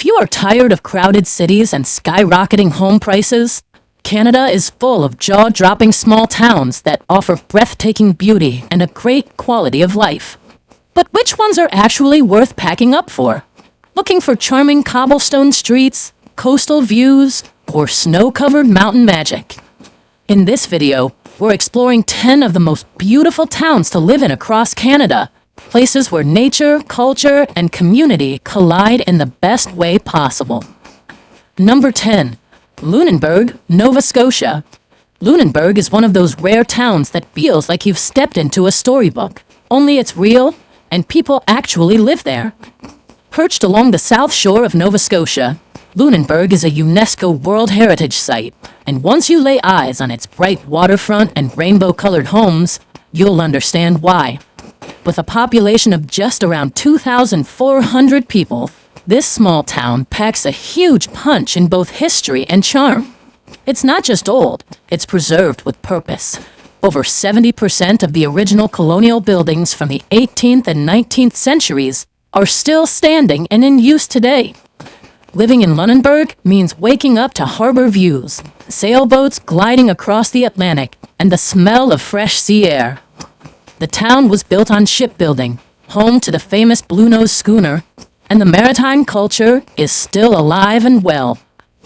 you are tired of crowded cities and skyrocketing home prices, Canada is full of jaw-dropping small towns that offer breathtaking beauty and a great quality of life. But which ones are actually worth packing up for? Looking for charming cobblestone streets, coastal views, or snow-covered mountain magic? In this video, we're exploring 10 of the most beautiful towns to live in across Canada, places where nature, culture, and community collide in the best way possible. Number 10. Lunenburg, Nova Scotia. Lunenburg is one of those rare towns that feels like you've stepped into a storybook, only it's real, and people actually live there. Perched along the south shore of Nova Scotia, Lunenburg is a UNESCO World Heritage Site, and once you lay eyes on its bright waterfront and rainbow-colored homes, you'll understand why. With a population of just around 2,400 people, this small town packs a huge punch in both history and charm. It's not just old, it's preserved with purpose. Over 70% of the original colonial buildings from the 18th and 19th centuries are still standing and in use today. Living in Lunenburg means waking up to harbor views, sailboats gliding across the Atlantic, and the smell of fresh sea air. The town was built on shipbuilding, home to the famous Bluenose schooner, and the maritime culture is still alive and well.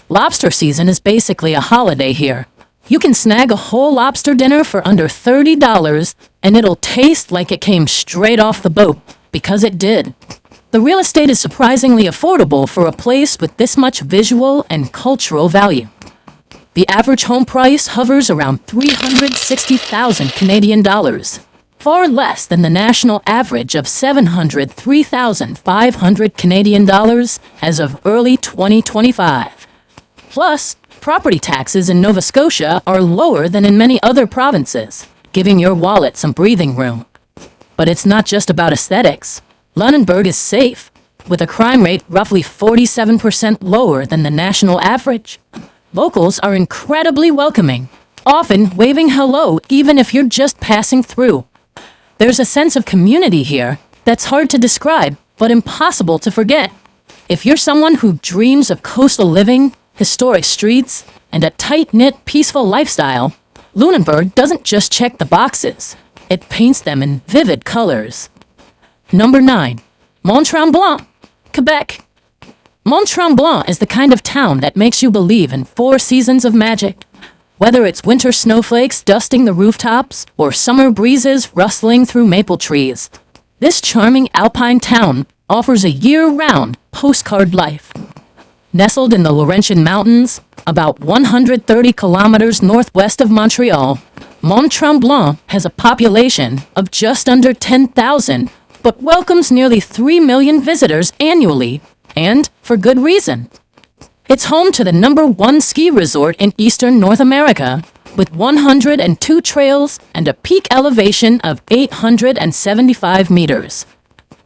Lobster season is basically a holiday here. You can snag a whole lobster dinner for under $30, and it'll taste like it came straight off the boat, because it did. The real estate is surprisingly affordable for a place with this much visual and cultural value. The average home price hovers around 360,000 Canadian dollars, far less than the national average of 703,500 Canadian dollars as of early 2025. Plus, property taxes in Nova Scotia are lower than in many other provinces, giving your wallet some breathing room. But it's not just about aesthetics. Lunenburg is safe, with a crime rate roughly 47% lower than the national average. Locals are incredibly welcoming, often waving hello even if you're just passing through. There's a sense of community here that's hard to describe, but impossible to forget. If you're someone who dreams of coastal living, historic streets, and a tight-knit, peaceful lifestyle, Lunenburg doesn't just check the boxes. It paints them in vivid colors. Number 9. Mont-Tremblant, Quebec. Mont-Tremblant is the kind of town that makes you believe in 4 seasons of magic. Whether it's winter snowflakes dusting the rooftops or summer breezes rustling through maple trees, this charming alpine town offers a year-round postcard life. Nestled in the Laurentian Mountains, about 130 kilometers northwest of Montreal, Mont-Tremblant has a population of just under 10,000, but welcomes nearly 3 million visitors annually, and for good reason. It's home to the #1 ski resort in eastern North America, with 102 trails and a peak elevation of 875 meters.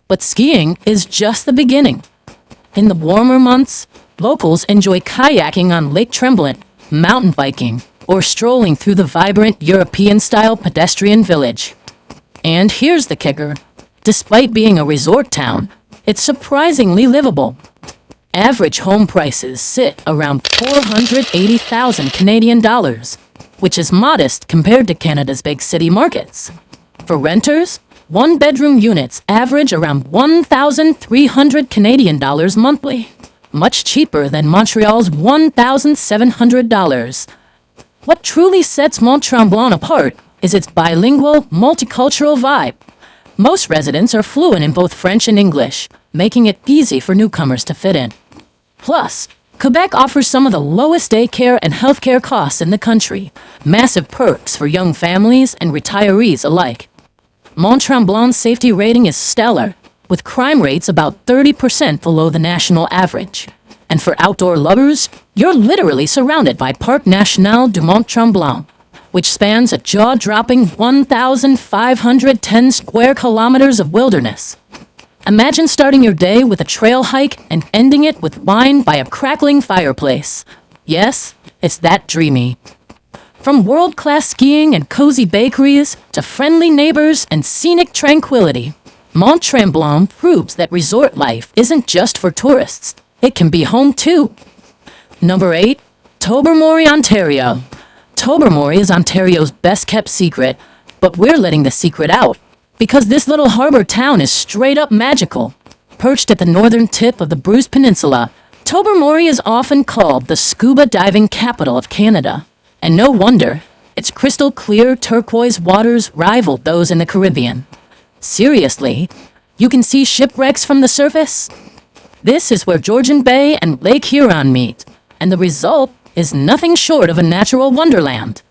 But skiing is just the beginning. In the warmer months, locals enjoy kayaking on Lake Tremblant, mountain biking, or strolling through the vibrant European-style pedestrian village. And here's the kicker. Despite being a resort town, it's surprisingly livable. Average home prices sit around 480,000 Canadian dollars, which is modest compared to Canada's big city markets. For renters, one-bedroom units average around 1,300 Canadian dollars monthly, much cheaper than Montreal's $1,700. What truly sets Mont-Tremblant apart is its bilingual, multicultural vibe. Most residents are fluent in both French and English, making it easy for newcomers to fit in. Plus, Quebec offers some of the lowest daycare and healthcare costs in the country, massive perks for young families and retirees alike. Mont-Tremblant's safety rating is stellar, with crime rates about 30% below the national average. And for outdoor lovers, you're literally surrounded by Parc National du Mont-Tremblant, which spans a jaw-dropping 1,510 square kilometers of wilderness. Imagine starting your day with a trail hike and ending it with wine by a crackling fireplace. Yes, it's that dreamy. From world-class skiing and cozy bakeries to friendly neighbors and scenic tranquility, Mont-Tremblant proves that resort life isn't just for tourists. it can be home too. Number 8, Tobermory, Ontario. Tobermory is Ontario's best-kept secret, but we're letting the secret out because this little harbor town is straight up magical. Perched at the northern tip of the Bruce Peninsula, Tobermory is often called the scuba diving capital of Canada. And no wonder, its crystal clear turquoise waters rival those in the Caribbean. Seriously, you can see shipwrecks from the surface? This is where Georgian Bay and Lake Huron meet, and the result is nothing short of a natural wonderland.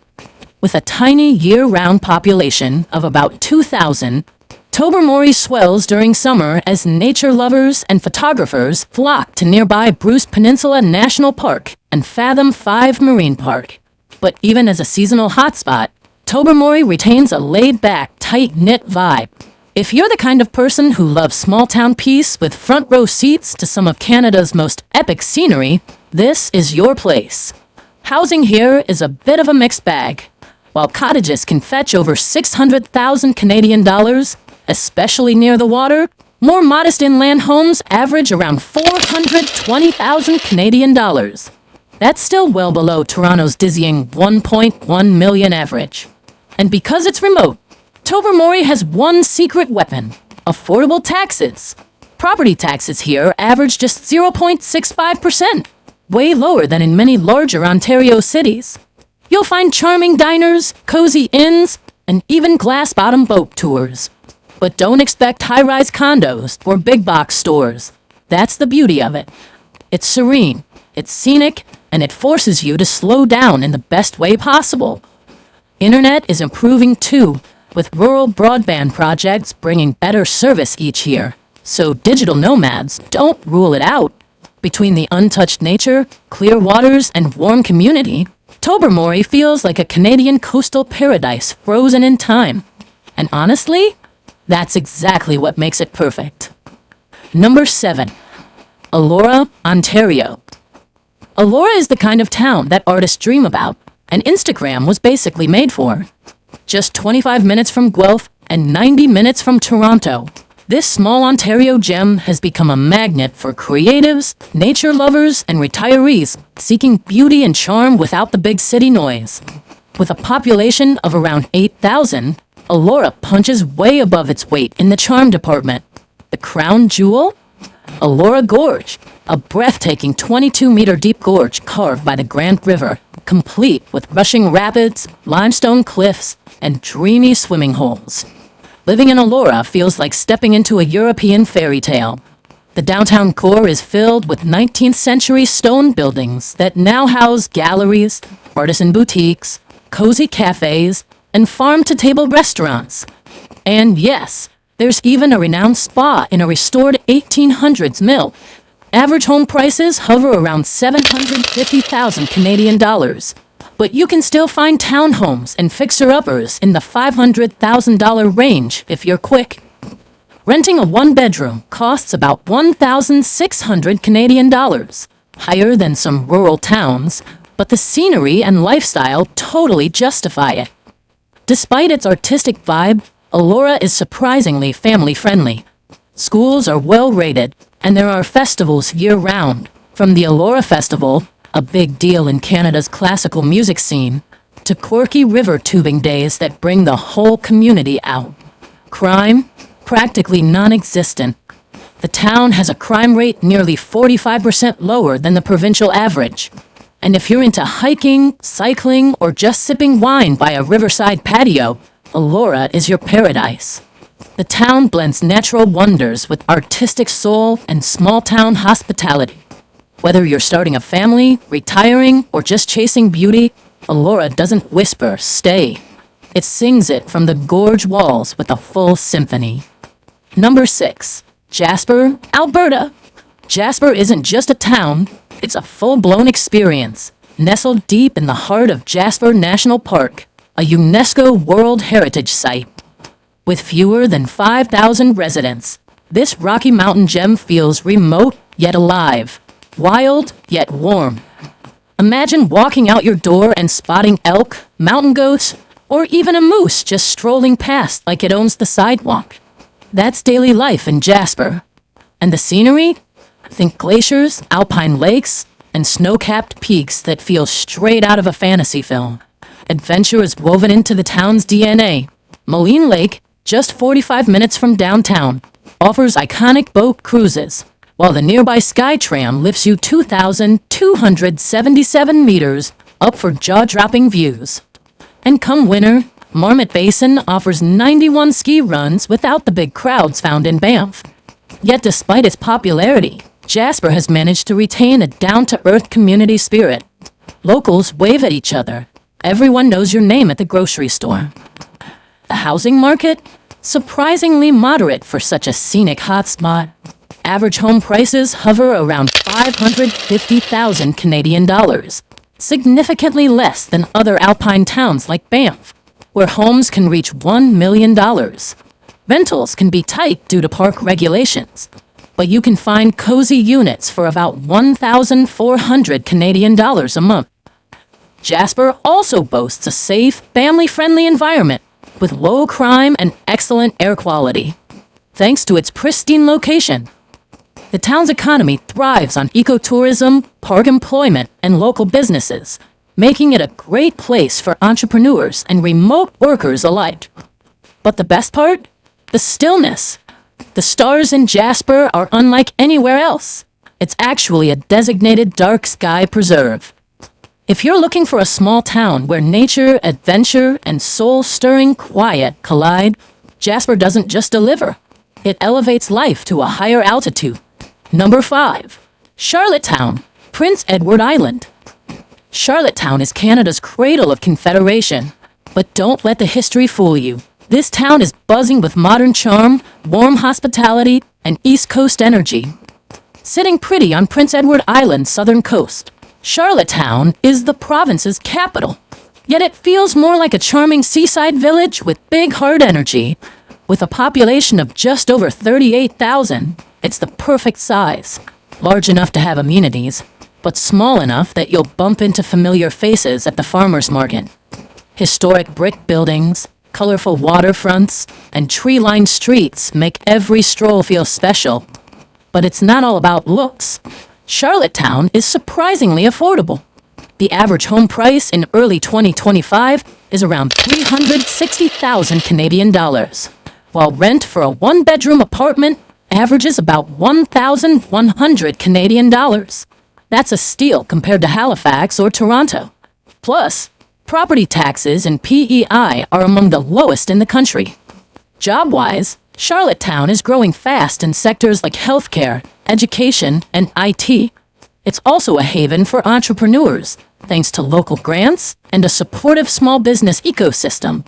With a tiny year-round population of about 2,000, Tobermory swells during summer as nature lovers and photographers flock to nearby Bruce Peninsula National Park and Fathom 5 Marine Park. But even as a seasonal hotspot, Tobermory retains a laid-back, tight-knit vibe. If you're the kind of person who loves small-town peace with front-row seats to some of Canada's most epic scenery, this is your place. Housing here is a bit of a mixed bag. While cottages can fetch over 600,000 Canadian dollars, especially near the water, more modest inland homes average around 420,000 Canadian dollars. That's still well below Toronto's dizzying 1.1 million average. And because it's remote, Tobermory has one secret weapon: affordable taxes. Property taxes here average just 0.65%, way lower than in many larger Ontario cities. You'll find charming diners, cozy inns, and even glass-bottom boat tours. But don't expect high-rise condos or big-box stores. That's the beauty of it. It's serene, it's scenic, and it forces you to slow down in the best way possible. Internet is improving too, with rural broadband projects bringing better service each year. So digital nomads don't rule it out. Between the untouched nature, clear waters, and warm community, Tobermory feels like a Canadian coastal paradise frozen in time. And honestly, that's exactly what makes it perfect. Number 7. Elora, Ontario. Elora is the kind of town that artists dream about, and Instagram was basically made for. Just 25 minutes from Guelph and 90 minutes from Toronto, this small Ontario gem has become a magnet for creatives, nature lovers, and retirees seeking beauty and charm without the big city noise. With a population of around 8,000, Elora punches way above its weight in the charm department. The crown jewel? Elora Gorge, a breathtaking 22-meter deep gorge carved by the Grand River, complete with rushing rapids, limestone cliffs, and dreamy swimming holes. Living in Elora feels like stepping into a European fairy tale. The downtown core is filled with 19th century stone buildings that now house galleries, artisan boutiques, cozy cafes, and farm-to-table restaurants. And yes, there's even a renowned spa in a restored 1800s mill. Average home prices hover around 750,000 Canadian dollars. But you can still find townhomes and fixer-uppers in the $500,000 range if you're quick. Renting a one-bedroom costs about 1,600 Canadian dollars, higher than some rural towns, but the scenery and lifestyle totally justify it. Despite its artistic vibe, Elora is surprisingly family-friendly. Schools are well-rated, and there are festivals year-round, from the Elora Festival, a big deal in Canada's classical music scene, to quirky river tubing days that bring the whole community out. Crime? Practically non-existent. The town has a crime rate nearly 45% lower than the provincial average. And if you're into hiking, cycling, or just sipping wine by a riverside patio, Elora is your paradise. The town blends natural wonders with artistic soul and small-town hospitality. Whether you're starting a family, retiring, or just chasing beauty, Elora doesn't whisper, "Stay." It sings it from the gorge walls with a full symphony. Number 6. Jasper, Alberta. Jasper isn't just a town, it's a full-blown experience, nestled deep in the heart of Jasper National Park, a UNESCO World Heritage Site. With fewer than 5,000 residents, this Rocky Mountain gem feels remote yet alive. Wild, yet warm. Imagine walking out your door and spotting elk, mountain goats, or even a moose just strolling past like it owns the sidewalk. That's daily life in Jasper. And the scenery? Think glaciers, alpine lakes, and snow-capped peaks that feel straight out of a fantasy film. Adventure is woven into the town's DNA. Moline Lake, just 45 minutes from downtown, offers iconic boat cruises, while the nearby SkyTram lifts you 2,277 meters up for jaw-dropping views. And come winter, Marmot Basin offers 91 ski runs without the big crowds found in Banff. Yet despite its popularity, Jasper has managed to retain a down-to-earth community spirit. Locals wave at each other. Everyone knows your name at the grocery store. The housing market? Surprisingly moderate for such a scenic hotspot. Average home prices hover around 550,000 Canadian dollars, significantly less than other alpine towns like Banff, where homes can reach $1 million. Rentals can be tight due to park regulations, but you can find cozy units for about 1,400 Canadian dollars a month. Jasper also boasts a safe, family-friendly environment with low crime and excellent air quality. Thanks to its pristine location, the town's economy thrives on ecotourism, park employment, and local businesses, making it a great place for entrepreneurs and remote workers alike. But the best part? The stillness. The stars in Jasper are unlike anywhere else. It's actually a designated dark sky preserve. If you're looking for a small town where nature, adventure, and soul-stirring quiet collide, Jasper doesn't just deliver. It elevates life to a higher altitude. Number 5. Charlottetown, Prince Edward Island. Charlottetown is Canada's cradle of Confederation. But don't let the history fool you. This town is buzzing with modern charm, warm hospitality, and East Coast energy. Sitting pretty on Prince Edward Island's southern coast, Charlottetown is the province's capital. Yet it feels more like a charming seaside village with big heart energy. With a population of just over 38,000, it's the perfect size. Large enough to have amenities, but small enough that you'll bump into familiar faces at the farmer's market. Historic brick buildings, colorful waterfronts, and tree-lined streets make every stroll feel special. But it's not all about looks. Charlottetown is surprisingly affordable. The average home price in early 2025 is around 360,000 Canadian dollars, while rent for a one-bedroom apartment averages about 1,100 Canadian dollars. That's a steal compared to Halifax or Toronto. Plus, property taxes and PEI are among the lowest in the country. Job-wise, Charlottetown is growing fast in sectors like healthcare, education, and IT. It's also a haven for entrepreneurs, thanks to local grants and a supportive small business ecosystem.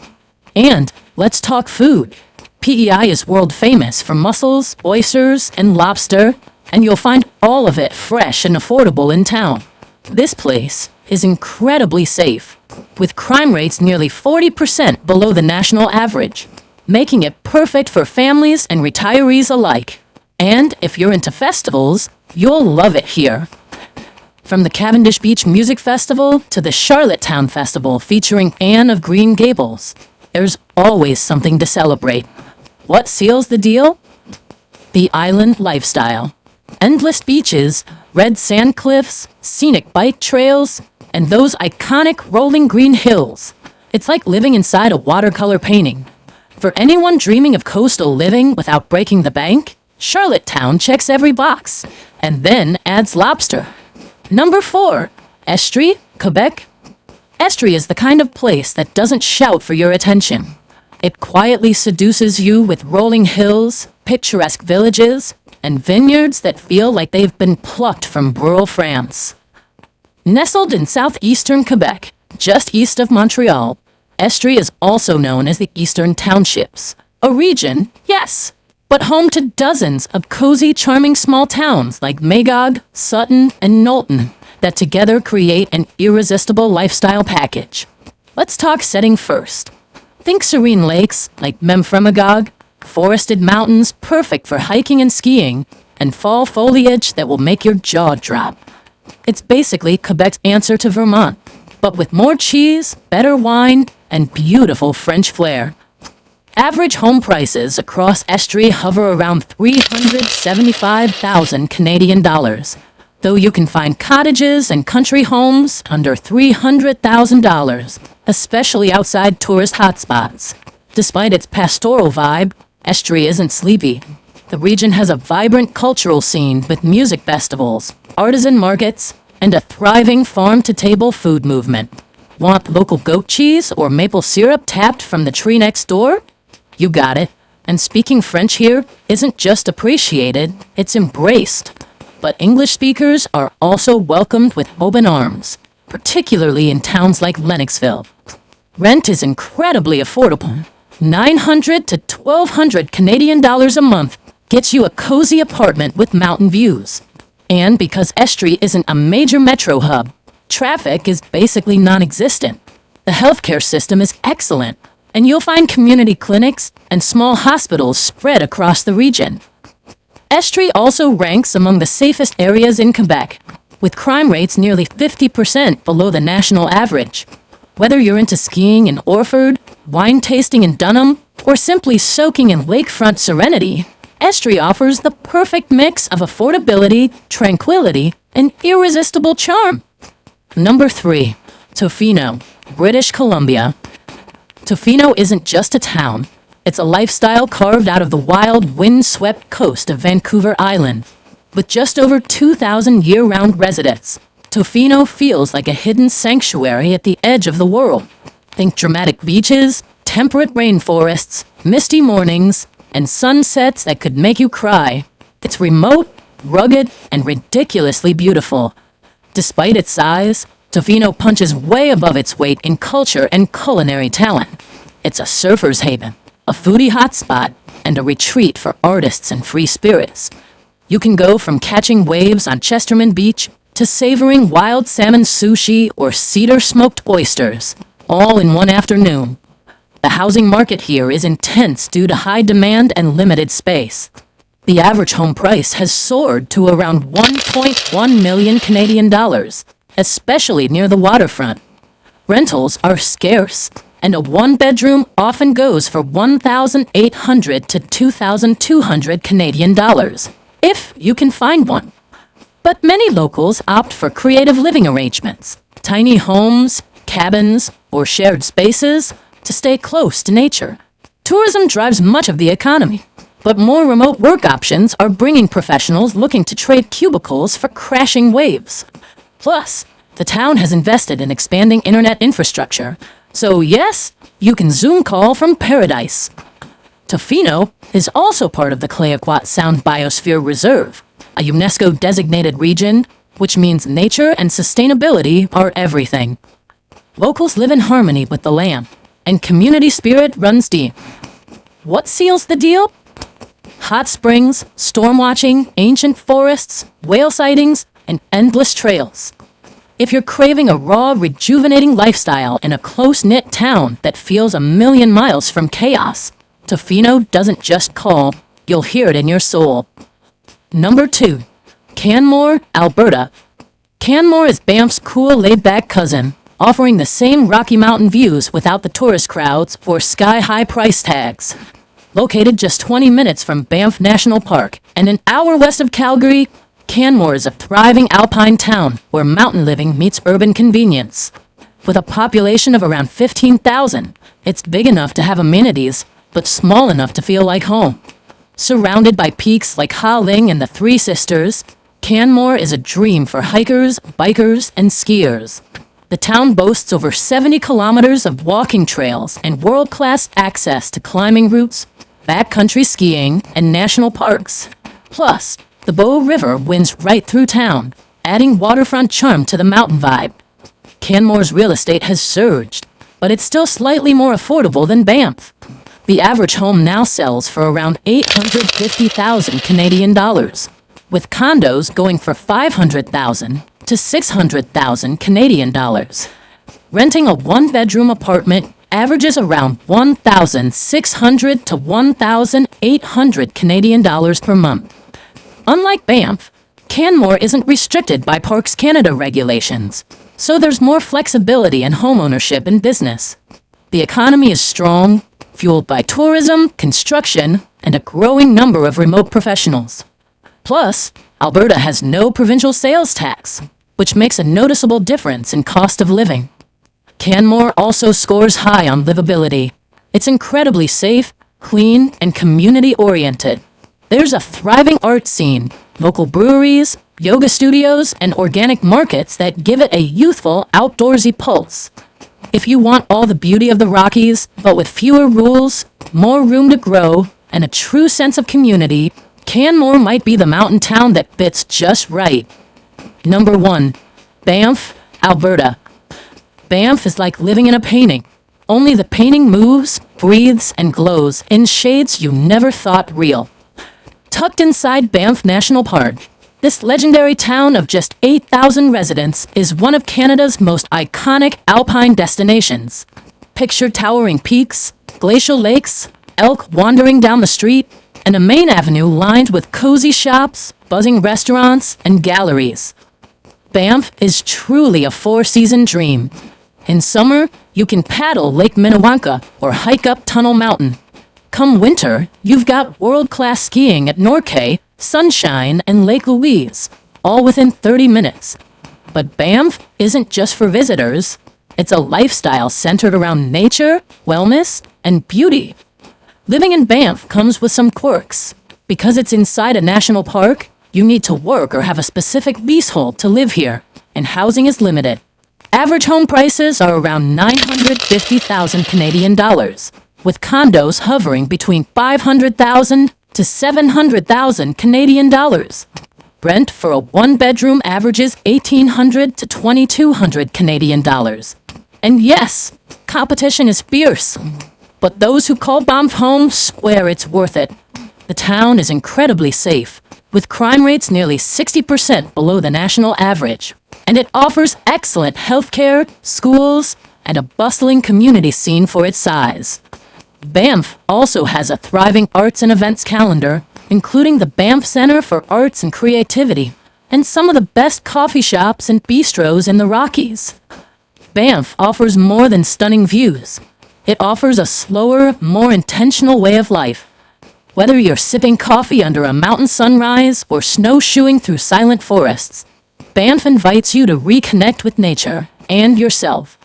And let's talk food. PEI is world famous for mussels, oysters, and lobster, and you'll find all of it fresh and affordable in town. This place is incredibly safe, with crime rates nearly 40% below the national average, making it perfect for families and retirees alike. And if you're into festivals, you'll love it here. From the Cavendish Beach Music Festival to the Charlottetown Festival featuring Anne of Green Gables, there's always something to celebrate. What seals the deal? The island lifestyle. Endless beaches, red sand cliffs, scenic bike trails, and those iconic rolling green hills. It's like living inside a watercolor painting. For anyone dreaming of coastal living without breaking the bank, Charlottetown checks every box, and then adds lobster. Number 4. Estrie, Quebec. Estrie is the kind of place that doesn't shout for your attention. It quietly seduces you with rolling hills, picturesque villages, and vineyards that feel like they've been plucked from rural France. Nestled in southeastern Quebec, just east of Montreal, Estrie is also known as the Eastern Townships. A region, yes, but home to dozens of cozy, charming small towns like Magog, Sutton, and Knowlton that together create an irresistible lifestyle package. Let's talk setting first. Think serene lakes like Memphremagog, forested mountains perfect for hiking and skiing, and fall foliage that will make your jaw drop. It's basically Quebec's answer to Vermont, but with more cheese, better wine, and beautiful French flair. Average home prices across Estuary hover around 375,000 Canadian dollars, though you can find cottages and country homes under $300,000, especially outside tourist hotspots. Despite its pastoral vibe, Estuary isn't sleepy. The region has a vibrant cultural scene with music festivals, artisan markets, and a thriving farm-to-table food movement. Want local goat cheese or maple syrup tapped from the tree next door? You got it. And speaking French here isn't just appreciated, it's embraced. But English speakers are also welcomed with open arms, particularly in towns like Lennoxville. Rent is incredibly affordable. 900 to 1,200 Canadian dollars a month gets you a cozy apartment with mountain views. And because Estuary isn't a major metro hub, traffic is basically non-existent. The healthcare system is excellent, and you'll find community clinics and small hospitals spread across the region. Estuary also ranks among the safest areas in Quebec, with crime rates nearly 50% below the national average. Whether you're into skiing in Orford, wine tasting in Dunham, or simply soaking in lakefront serenity, Estuary offers the perfect mix of affordability, tranquility, and irresistible charm. Number 3. Tofino, British Columbia. Tofino isn't just a town. It's a lifestyle carved out of the wild, wind-swept coast of Vancouver Island. With just over 2,000 year-round residents, Tofino feels like a hidden sanctuary at the edge of the world. Think dramatic beaches, temperate rainforests, misty mornings, and sunsets that could make you cry. It's remote, rugged, and ridiculously beautiful. Despite its size, Tofino punches way above its weight in culture and culinary talent. It's a surfer's haven, a foodie hotspot, and a retreat for artists and free spirits. You can go from catching waves on Chesterman Beach to savoring wild salmon sushi or cedar-smoked oysters, all in one afternoon. The housing market here is intense due to high demand and limited space. The average home price has soared to around 1.1 million Canadian dollars, especially near the waterfront. Rentals are scarce, and a one-bedroom often goes for 1,800 to 2,200 Canadian dollars, if you can find one. But many locals opt for creative living arrangements, tiny homes, cabins, or shared spaces to stay close to nature. Tourism drives much of the economy, but more remote work options are bringing professionals looking to trade cubicles for crashing waves. Plus, the town has invested in expanding internet infrastructure, so yes, you can Zoom call from paradise. Tofino is also part of the Clayoquot Sound Biosphere Reserve, a UNESCO-designated region, which means nature and sustainability are everything. Locals live in harmony with the land, and community spirit runs deep. What seals the deal? Hot springs, storm watching, ancient forests, whale sightings, and endless trails. If you're craving a raw, rejuvenating lifestyle in a close-knit town that feels a million miles from chaos, Tofino doesn't just call, you'll hear it in your soul. Number 2. Canmore, Alberta. Canmore is Banff's cool, laid-back cousin, offering the same Rocky Mountain views without the tourist crowds or sky-high price tags. Located just 20 minutes from Banff National Park and an hour west of Calgary, Canmore is a thriving alpine town where mountain living meets urban convenience. With a population of around 15,000, it's big enough to have amenities, but small enough to feel like home. Surrounded by peaks like Ha Ling and the Three Sisters, Canmore is a dream for hikers, bikers, and skiers. The town boasts over 70 kilometers of walking trails and world-class access to climbing routes, backcountry skiing, and national parks. Plus, the Bow River winds right through town, adding waterfront charm to the mountain vibe. Canmore's real estate has surged, but it's still slightly more affordable than Banff. The average home now sells for around 850,000 Canadian dollars, with condos going for 500,000 to 600,000 Canadian dollars. Renting a one-bedroom apartment averages around 1,600 to 1,800 Canadian dollars per month. Unlike Banff, Canmore isn't restricted by Parks Canada regulations, so there's more flexibility in homeownership and business. The economy is strong, fueled by tourism, construction, and a growing number of remote professionals. Plus, Alberta has no provincial sales tax, which makes a noticeable difference in cost of living. Canmore also scores high on livability. It's incredibly safe, clean, and community-oriented. There's a thriving art scene, local breweries, yoga studios, and organic markets that give it a youthful, outdoorsy pulse. If you want all the beauty of the Rockies, but with fewer rules, more room to grow, and a true sense of community, Canmore might be the mountain town that fits just right. Number 1. Banff, Alberta. Banff is like living in a painting. Only the painting moves, breathes, and glows in shades you never thought real. Tucked inside Banff National Park, this legendary town of just 8,000 residents is one of Canada's most iconic alpine destinations. Picture towering peaks, glacial lakes, elk wandering down the street, and a main avenue lined with cozy shops, buzzing restaurants, and galleries. Banff is truly a four-season dream. In summer, you can paddle Lake Minnewanka or hike up Tunnel Mountain. Come winter, you've got world-class skiing at Norquay, Sunshine, and Lake Louise, all within 30 minutes. But Banff isn't just for visitors. It's a lifestyle centered around nature, wellness, and beauty. Living in Banff comes with some quirks. Because it's inside a national park, you need to work or have a specific leasehold to live here, and housing is limited. Average home prices are around 950,000 Canadian dollars, with condos hovering between 500,000 to 700,000 Canadian dollars. Rent for a one-bedroom averages 1,800 to 2,200 Canadian dollars. And yes, competition is fierce, but those who call Banff home swear it's worth it. The town is incredibly safe, with crime rates nearly 60% below the national average. And it offers excellent healthcare, schools, and a bustling community scene for its size. Banff also has a thriving arts and events calendar, including the Banff Center for Arts and Creativity, and some of the best coffee shops and bistros in the Rockies. Banff offers more than stunning views. It offers a slower, more intentional way of life. Whether you're sipping coffee under a mountain sunrise or snowshoeing through silent forests, Banff invites you to reconnect with nature and yourself.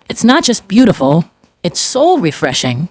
It's not just beautiful, it's soul refreshing.